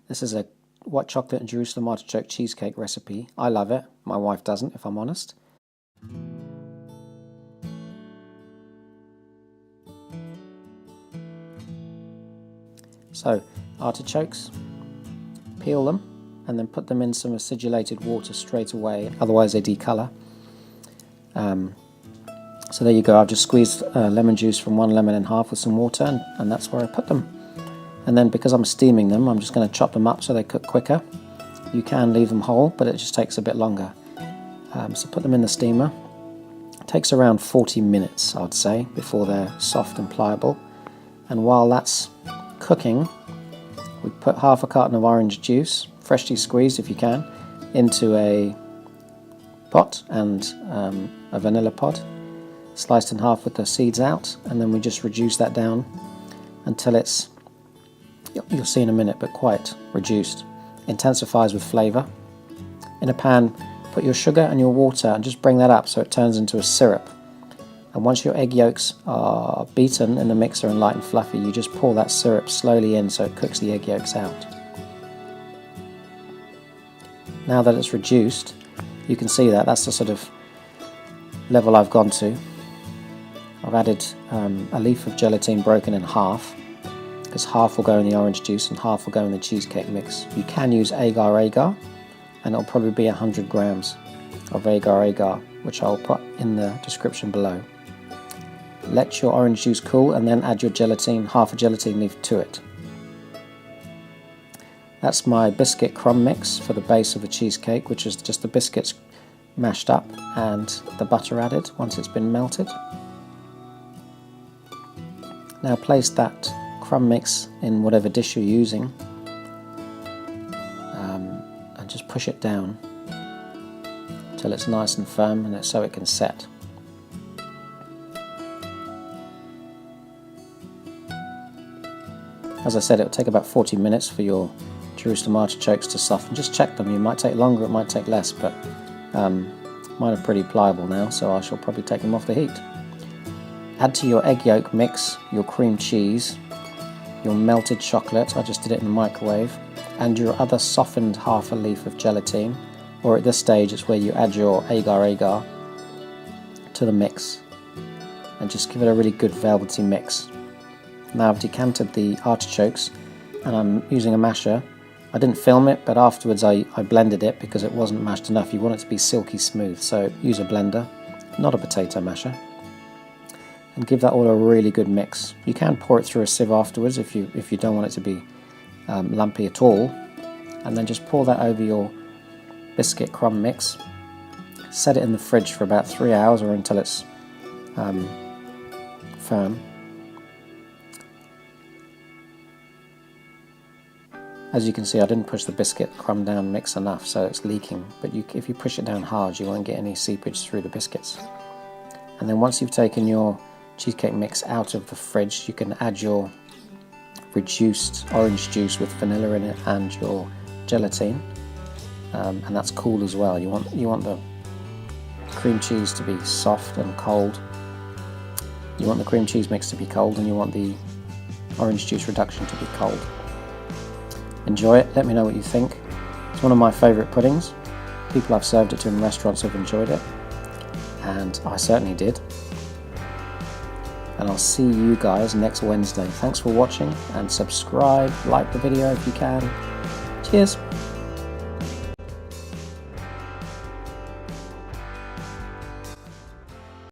This is a white chocolate and Jerusalem artichoke cheesecake recipe. I love it. My wife doesn't, if I'm honest. So, artichokes, peel them and then put them in some acidulated water straight away, otherwise they decolour. So there you go, I've just squeezed lemon juice from 1 lemon in half with some water, and that's where I put them. And then because I'm steaming them, I'm just going to chop them up so they cook quicker. You can leave them whole, but it just takes a bit longer. So put them in the steamer. It takes around 40 minutes, I would say, before they're soft and pliable. And while that's cooking, we put half a carton of orange juice, freshly squeezed if you can, into a pot and a vanilla pod, sliced in half with the seeds out, and then we just reduce that down until it's, you'll see in a minute, but quite reduced. Intensifies with flavour. In a pan, put your sugar and your water and just bring that up so it turns into a syrup. And once your egg yolks are beaten in the mixer and light and fluffy, you just pour that syrup slowly in so it cooks the egg yolks out. Now that it's reduced, you can see that's the sort of level I've gone to. I've added a leaf of gelatine broken in half, because half will go in the orange juice and half will go in the cheesecake mix. You can use agar-agar, and it'll probably be 100 grams of agar-agar, which I'll put in the description below. Let your orange juice cool and then add your gelatine, half a gelatine leaf to it. That's my biscuit crumb mix for the base of a cheesecake, which is just the biscuits mashed up and the butter added once it's been melted. Now place that crumb mix in whatever dish you're using and just push it down until it's nice and firm and so it can set. As I said, it'll take about 40 minutes for your Jerusalem artichokes to soften. Just check them, it might take longer, it might take less, but mine are pretty pliable now, so I shall probably take them off the heat. Add to your egg yolk mix your cream cheese, your melted chocolate, I just did it in the microwave, and your other softened half a leaf of gelatine, or at this stage it's where you add your agar-agar to the mix and just give it a really good velvety mix. Now I've decanted the artichokes and I'm using a masher. I didn't film it, but afterwards I blended it because it wasn't mashed enough. You want it to be silky smooth, so use a blender, not a potato masher, and give that all a really good mix. You can pour it through a sieve afterwards if you don't want it to be lumpy at all, and then just pour that over your biscuit crumb mix. Set it in the fridge for about 3 hours or until it's firm. As you can see, I didn't push the biscuit crumb down mix enough, so it's leaking, but if you push it down hard you won't get any seepage through the biscuits. And then once you've taken your cheesecake mix out of the fridge, you can add your reduced orange juice with vanilla in it and your gelatine, and that's cool as well. You want the cream cheese to be soft and cold. You want the cream cheese mix to be cold, and you want the orange juice reduction to be cold. Enjoy it, let me know what you think. It's one of my favourite puddings. People I've served it to in restaurants have enjoyed it, and I certainly did. And I'll see you guys next Wednesday. Thanks for watching, and subscribe, like the video if you can. Cheers!